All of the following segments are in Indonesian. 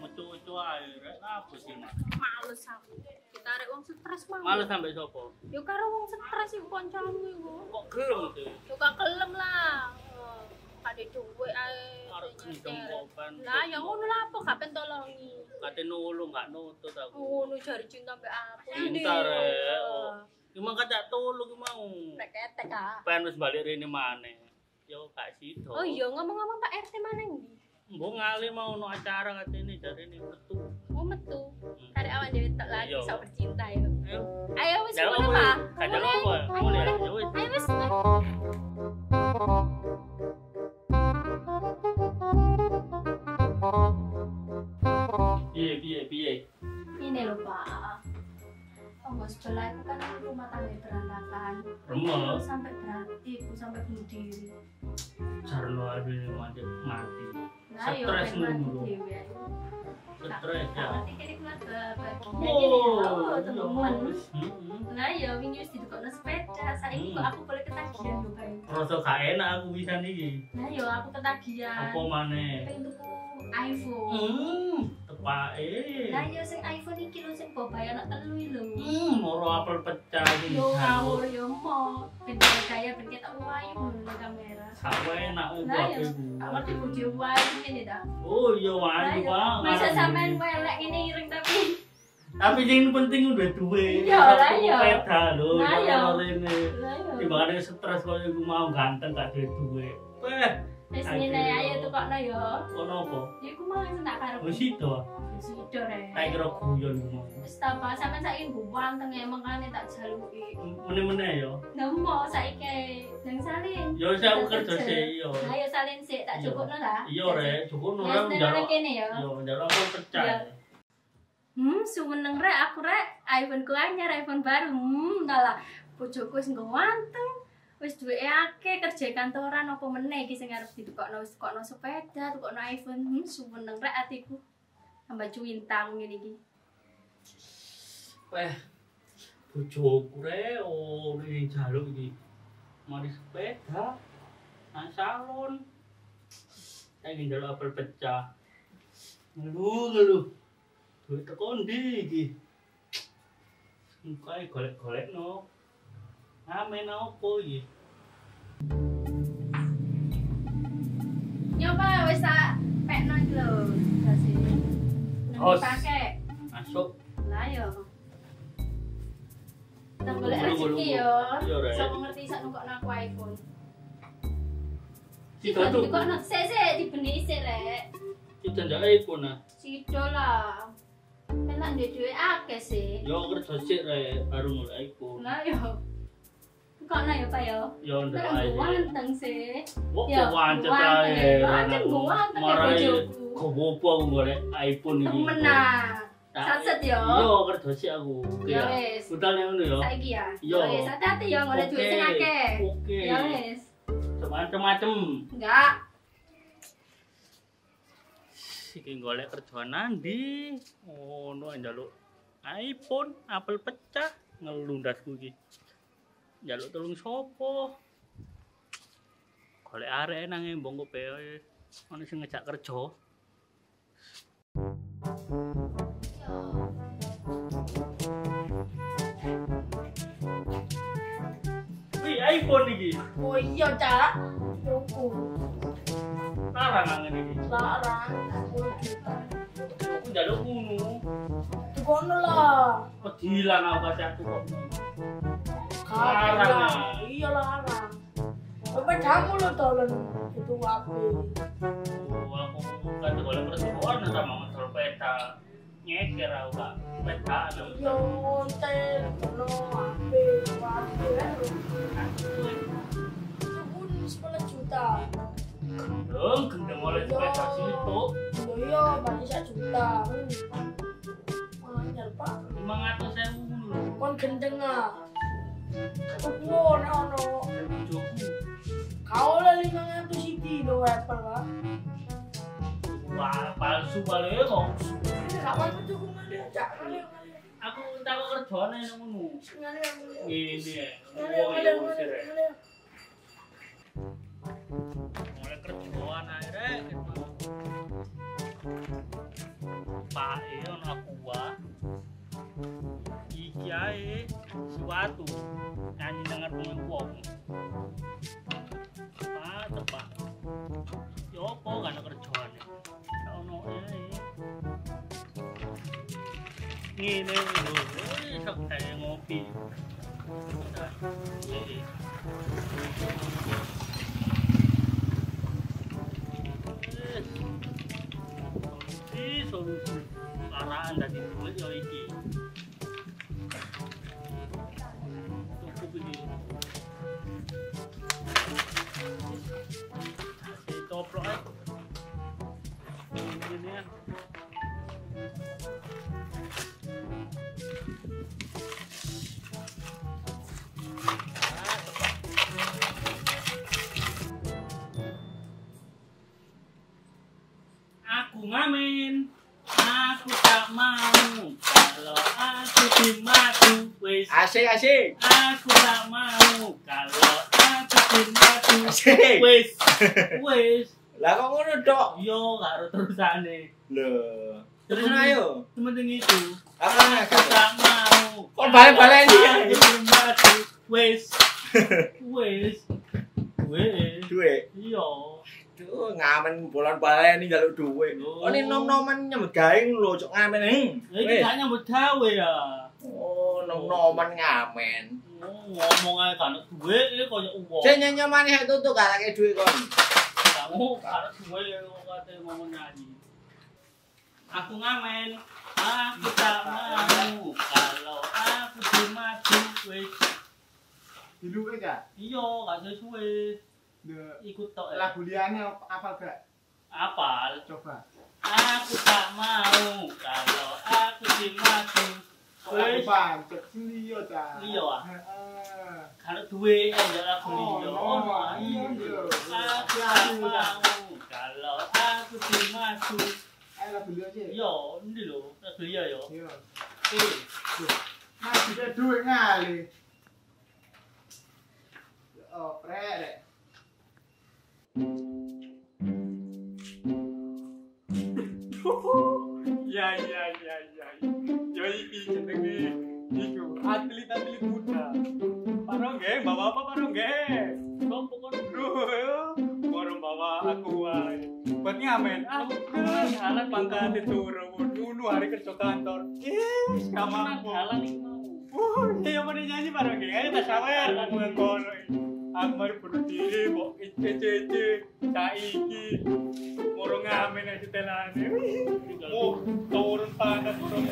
Metu-metu ae rek apa sih mak? Males aku. Ditarik wong stres mah. Males sampe sapa? Yo karo wong stres iku kancamu iku. Kok gelem tuh? Yo gak kelem lah. Kade duwe ae. Arep gendeng kok kan. Lah ya ngono lah apa gak pentolongi. Kate nulung gak nutut aku. Ngono jari cinta mbek aku. Cinta rek. Cuma kata tolong mau. Rek ketek ah. Pengen wis balik rene maneh. Yo gak sido. Oh iya ngomong-ngomong Pak RT mana ndi? Mbok ngali mau ono acara katene jarene metu. Oh metu. Kare awan dhewe tok lagi Iya. sok bercinta yo. Ayo. Ayo wis Jalan ngono apa? Pak. Kadang apa? Mulai ya wis. Ayo wis. Piye. Ini loh Pak. Tonggo sebelah itu kan rumah tangga berantakan. Remek. Sampai beraktif, sampai bunuh diri. Jarno ae mati. Nah, yo Stres pengen mulu. mati dhewe ae. Stres ya. Nanti kene keluarga bahagia Oh, gini ya, teman. Heeh. Nah, ya wingi wis didukokno sepeda. Saiki kok aku boleh ketagihan lho, Pak. Rasa gak enak aku bisa iki. Nah, yo aku ketagihan. Apa maneh? Pengen tuku iPhone. Tepake. Nah, yo sing iPhone iki lho sing bobae anak telu iki lho. Moro apel pecah iki. Yo ngawur yo mo. Ben gaya ben ketok wayu lho kamera. Sak enak Nah, kok yo iku. awak dipuji wayu ngene ta. Oh iya wayu Pak. Masa sampean welek ini ireng tapi Tapi yang penting udah duwe. Iya, lah, iya. Sepeda lho. Lah, iya. Rene. lah yo. Timbangane stres kok iku mau ganteng gak duwe. Wis ngene ayo tukokno yo. Ono apa? Ya iku mau sing tak karep. Wis itu. Wis udo rek. Tak kira guyon iku mau. Wis ta Pak, sampean saiki ganteng emang kane tak jaluki. Meneh-meneh ya. Nemu saiki nang salin. Ya wis aku kerja sih iya. Lah yo salin sik tak Iya. cukupno lah. Iya rek, cukup Ya orang seneng njaluk. kene yo. Iya, njaluk aku pecah. Iya. Sumeneng rek aku rek iPhone ku anyar iPhone baru. Dalah bojoku wis ganteng. Wis duweke akeh kerja kantoran apa meneh iki sing arep ditukokno wis tukokno sepeda, tukokno iPhone. Sumeneng rek atiku. Tambah cuintang ngene iki. Bojoku rek, oh ini jaluk iki. Mari sepeda. Nang salon. Saya ingin jaluk apel pecah. Ngeluh. Duit teko ndi iki? Mukae golek-golekno. Ngamen opo iki? Nyoba wis tak pekno iki lho. Kasih. Os. Pakai. Masuk. Lah yo. Kita golek Nunggu, rezeki nunggu. yo. Iya, Rek. Sok ngerti sak nungkokno aku iPhone. Sido tuh. Dikokno sik dibeni sik rek. Kita njake iku nah. Sido lah. Enak ndek duwe akeh sih. Yo kerja sik rek, baru mulai iku. Lah yo. Kono yo Pak yo. Yo ndak Kan ae. ganteng sih. Kok Ya, wancet ganteng, ae. ganteng, ganteng ya Marai bojoku. gopo aku golek iPhone iki. Temenan. Satset yo. Yo kerja sik aku. Ya wis. Budal yang ngono yo. Saiki ya. Yo. Ya wis hati-hati yo golek duit sing akeh. Oke. Ya wis. Macem-macem. Enggak. Iki golek kerjaan nandi. Ono njaluk iPhone, apel pecah, ngelundasku iki. Njaluk tolong sopo? Golek arek nang embong kok pewe. Ono sing ngejak kerja. Wih, iPhone iki. Oh iya, Cak. Tuku. Larang nang ngene iki. Larang 10 juta. Aku njaluk ngono. Tukono lah. Pedilan aku kacakku kok. Larang. Larang. Iya larang. Sepedamu lo tolong itu wapi. Oh, aku kan golek kerjaan sama motor peta. Nyeker aku kak. Peta nang. Yo ntel no wapi wapi. Tukun 10 juta. Dong, gendeng oleh sepeda situ. Iya, berarti 1 juta. Anyar Pak. 500.000 dulu. Kon gendeng ah. Tuku ono. Joku. Kau lah 500 siti lo Apple Pak. Wah, palsu kali kok. Kapan tuku ngene cak kali. Aku tahu kerjane ngono. Ngene. Ngene. Wong ya usir. Mulai kerjaan ae rek. Pak ono aku wae. Iki ae suatu nyanyi dengar wong. Pak tepak. Yo apa kan kerjaane? Ono ae. Ngene lho, sok kae ngopi. Solusi arahan dari duit yo iki. Cukup iki. Si toplok ae. Ini ya. Aku ngamen. Aku tak mau kalau aku dimadu wis. Asik. Aku tak mau kalau aku dimadu Asik. Wis. Lah kok ngono, Dok? Yo karo terusane. Lho. Terus ayo. Sementing itu. Apa Aku tak mau. Kok balik-balik kalau dia? aku dimadu wis. Duit. Iya. Duh, ngamen bolan-balen iki njaluk duit. Oh. Oh, ini nom-noman nyambut gawe lho, cok ngamen ning. Iki gak nyambut gawe ya. Oh, nom-noman ngamen. Ngomong ae kan duit iki koyo uang. Sing nyanyi hek tutuk gak lake duit kon. Kamu karo duit kok kate ngomong nyanyi. Aku ngamen. Aku tak mau kalau aku dimadu wis. Diluwe gak? Iya, gak sesuai. Ikut tok. Lagu liane apa gak? Apal. Coba. Aku tak mau kalau aku dimadu. Lagu Wis. pancet liyo ta. Liyo ah? Heeh. Karo duit ya lagu liyo. Iya. Aku tak mau kalau aku dimadu. Ayo lagu liyo sih. Yo, ndi lho, lagu liyo yo. Iya. Eh, Mas kita duit ngali. Oh, rek. Ya. Yo iki jenenge iku atlet muda. Parongge, bawa apa parongge? kompo kon Borong bawa aku wae. Buat ngamen. Aku jalan pangkat turu. Dulu hari kerja kantor. Gak mampu. jalan iki mau. Iya mau nyanyi parongge. Ayo tak sawer aku ngono. Aku mari bunuh diri kok ece-ece saiki. Moro ngamen aja telane. Oh, turun panas turun.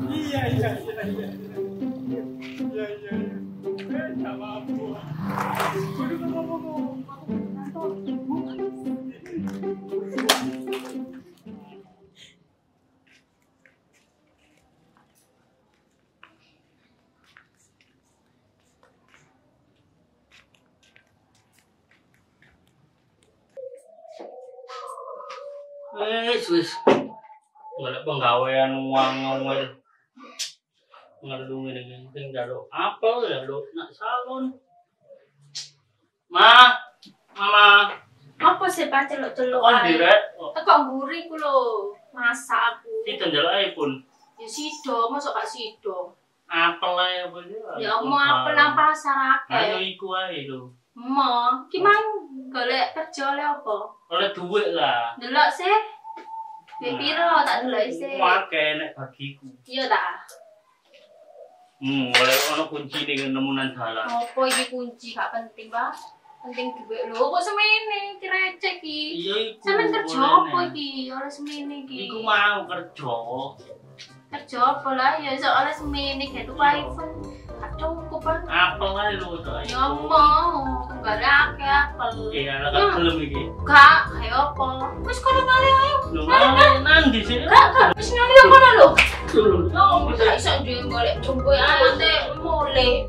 Iya. Sama aku. Wis. Golek penggawean uang ngomel. Ngelung ngene penting jalo apel ya lo nak salon. Mama. Apa sih Pak celuk-celuk Kon ae? direk. Teko mburi ku lho, masak aku. Kita ndelok ae pun. Ya sido, mosok gak sido. Apel ae apa Ya mau apel nang pasar Ayo akeh. iku ae lho. Mo, ki mang golek kerja oleh apa? Oleh duit lah. Delok sih. Duit piro tak delok sih. Akeh nek bagiku. Iya ta. Oleh ono kunci ning nemunan dalan. Apa iki kunci gak penting, Pak? Penting duit lho. Kok semene receh iki? Iya iku. Sampeyan kerja apa iki? Ora semene iki. Iku mau kerja. Kerja apa lah? Ya iso oleh semene kayak tuku iPhone. Gak cukup kan. Apel ae lho to. Ya mau, tunggale akeh apel. Iya, lah gak gelem iki. Gak, ayo apa? Wis kono kali ayo. Lho nang di sini. Gak, wis ngali kono lho. Lho. Yo, bisa iso duwe golek jumbo ae mulai.